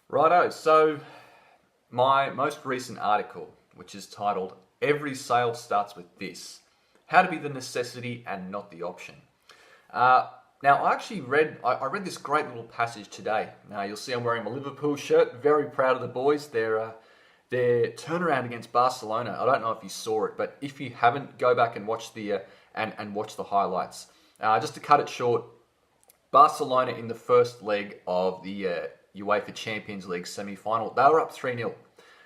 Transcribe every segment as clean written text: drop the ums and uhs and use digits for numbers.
Righto, so my most recent article, which is titled "Every Sale Starts with This: How to Be the Necessity and Not the Option." Now, I read this great little passage today. Now, you'll see I'm wearing my Liverpool shirt. Very proud of the boys. Their turnaround against Barcelona. I don't know if you saw it, but if you haven't, go back and watch the highlights. Just to cut it short, Barcelona in the first leg of the UEFA Champions League semi-final, they were up 3-0.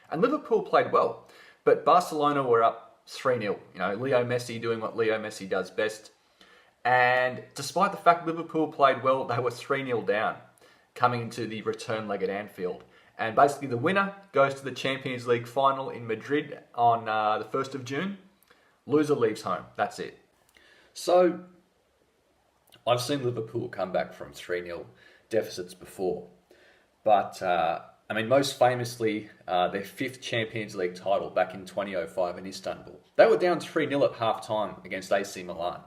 And Liverpool played well, but Barcelona were up 3-0. You know, Leo Messi doing what Leo Messi does best. And despite the fact Liverpool played well, they were 3-0 down coming into the return leg at Anfield. And basically the winner goes to the Champions League final in Madrid on the 1st of June. Loser leaves home. That's it. So I've seen Liverpool come back from 3-0 deficits before. But, most famously, their fifth Champions League title back in 2005 in Istanbul. They were down 3-0 at half-time against AC Milan.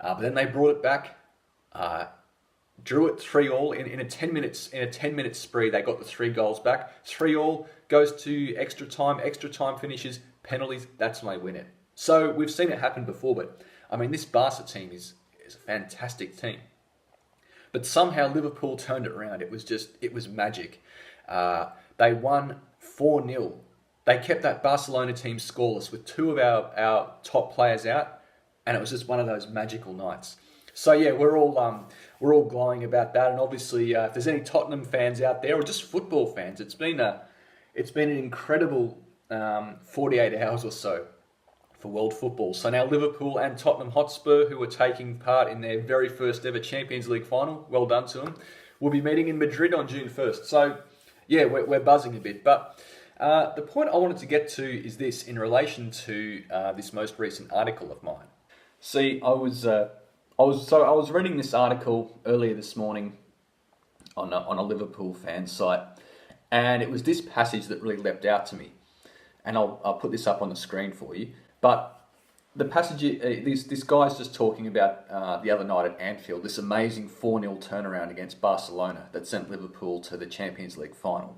But then they brought it back, drew it 3-3 in a 10-minute spree. They got the 3 goals back. 3-3 goes to extra time finishes, penalties. That's when they win it. So we've seen it happen before, but this Barca team is a fantastic team. But somehow Liverpool turned it around. It was magic. They won 4-0. They kept that Barcelona team scoreless with 2 of our top players out. And it was just one of those magical nights. So yeah, we're all glowing about that. And obviously, if there's any Tottenham fans out there or just football fans, it's been an incredible 48 hours or so for world football. So now Liverpool and Tottenham Hotspur, who are taking part in their very first ever Champions League final, well done to them, will be meeting in Madrid on June 1st. So yeah, we're buzzing a bit, but. The point I wanted to get to is this in relation to this most recent article of mine. See, I was reading this article earlier this morning on a Liverpool fan site, and it was this passage that really leapt out to me, and I'll put this up on the screen for you. But the passage, this guy's just talking about the other night at Anfield, this amazing 4-0 turnaround against Barcelona that sent Liverpool to the Champions League final.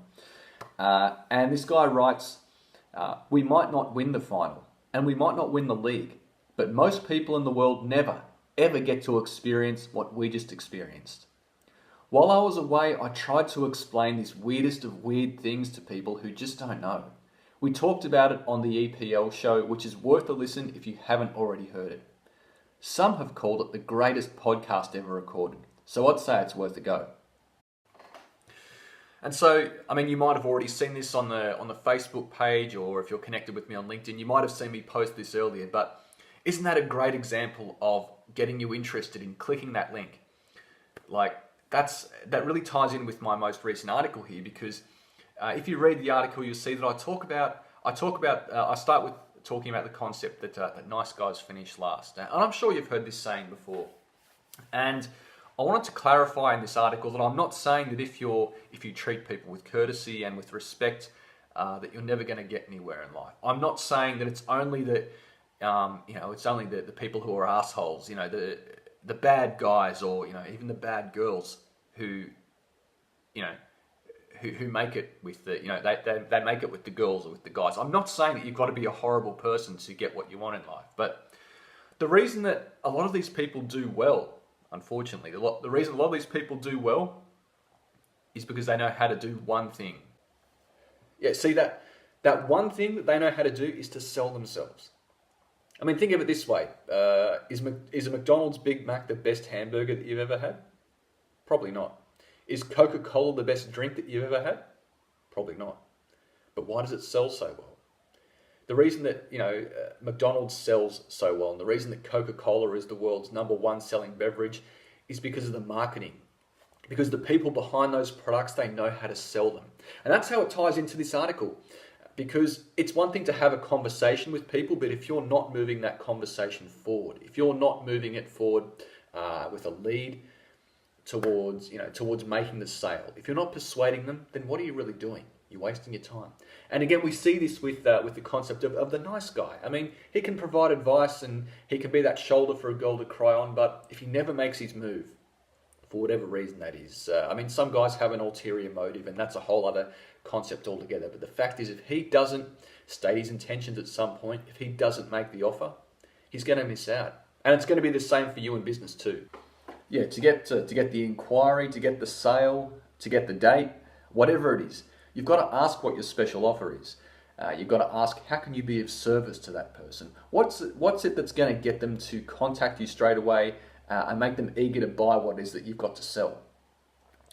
And this guy writes, we might not win the final, and we might not win the league, but most people in the world never, ever get to experience what we just experienced. While I was away, I tried to explain this weirdest of weird things to people who just don't know. We talked about it on the EPL show, which is worth a listen if you haven't already heard it. Some have called it the greatest podcast ever recorded, so I'd say it's worth a go. And so, you might have already seen this on the Facebook page, or if you're connected with me on LinkedIn, you might have seen me post this earlier, but isn't that a great example of getting you interested in clicking that link? That really ties in with my most recent article here, because if you read the article, you'll see that I start with talking about the concept that nice guys finish last. And I'm sure you've heard this saying before. And I wanted to clarify in this article that I'm not saying that if you treat people with courtesy and with respect, that you're never going to get anywhere in life. I'm not saying that it's only the people who are assholes, the bad guys, or even the bad girls who make it with they make it with the girls or with the guys. I'm not saying that you've got to be a horrible person to get what you want in life, but the reason that a lot of these people do well, unfortunately, the reason a lot of these people do well is because they know how to do one thing. Yeah, see, that one thing that they know how to do is to sell themselves. Think of it this way. Is a McDonald's Big Mac the best hamburger that you've ever had? Probably not. Is Coca-Cola the best drink that you've ever had? Probably not. But why does it sell so well? The reason that McDonald's sells so well, and the reason that Coca-Cola is the world's #1 selling beverage, is because of the marketing. Because the people behind those products, they know how to sell them. And that's how it ties into this article. Because it's one thing to have a conversation with people, but if you're not moving that conversation forward, if you're not moving it forward with a lead towards making the sale, if you're not persuading them, then what are you really doing? You're wasting your time. And again, we see this with the concept of the nice guy. He can provide advice and he can be that shoulder for a girl to cry on, but if he never makes his move, for whatever reason that is. I mean, some guys have an ulterior motive, and that's a whole other concept altogether. But the fact is, if he doesn't state his intentions at some point, if he doesn't make the offer, he's going to miss out. And it's going to be the same for you in business too. Yeah, to get the inquiry, to get the sale, to get the date, whatever it is, you've got to ask what your special offer is. You've got to ask, how can you be of service to that person? What's it that's going to get them to contact you straight away and make them eager to buy what it is that you've got to sell?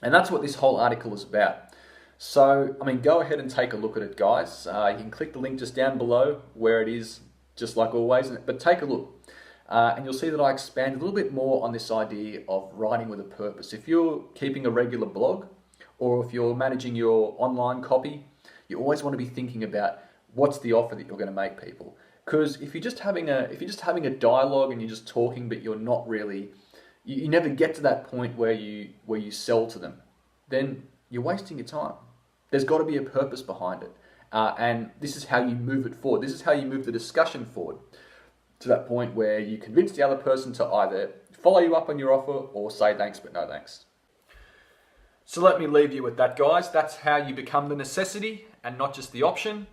And that's what this whole article is about. So, I mean, go ahead and take a look at it, guys. You can click the link just down below where it is, just like always. But take a look. And you'll see that I expand a little bit more on this idea of writing with a purpose. If you're keeping a regular blog, or if you're managing your online copy, you always want to be thinking about what's the offer that you're going to make people. Because if you're just having a dialogue and you're just talking, but you're not really, you never get to that point where you sell to them, then you're wasting your time. There's got to be a purpose behind it, and this is how you move it forward. This is how you move the discussion forward to that point where you convince the other person to either follow you up on your offer or say thanks but no thanks. So let me leave you with that, guys. That's how you become the necessity and not just the option.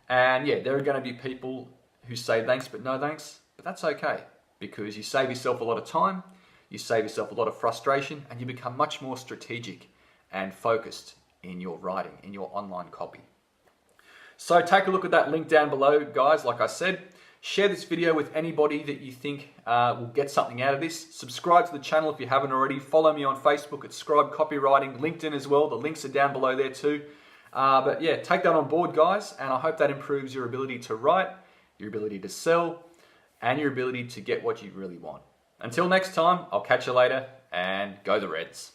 And yeah, there are going to be people who say thanks but no thanks, but that's okay, because you save yourself a lot of time, you save yourself a lot of frustration, and you become much more strategic and focused in your writing, in your online copy. So take a look at that link down below, guys. Like I said, share this video with anybody that you think will get something out of this. Subscribe to the channel if you haven't already. Follow me on Facebook at Scribe Copywriting, LinkedIn as well. The links are down below there too. But yeah, take that on board, guys, and I hope that improves your ability to write, your ability to sell, and your ability to get what you really want. Until next time, I'll catch you later, and go the Reds.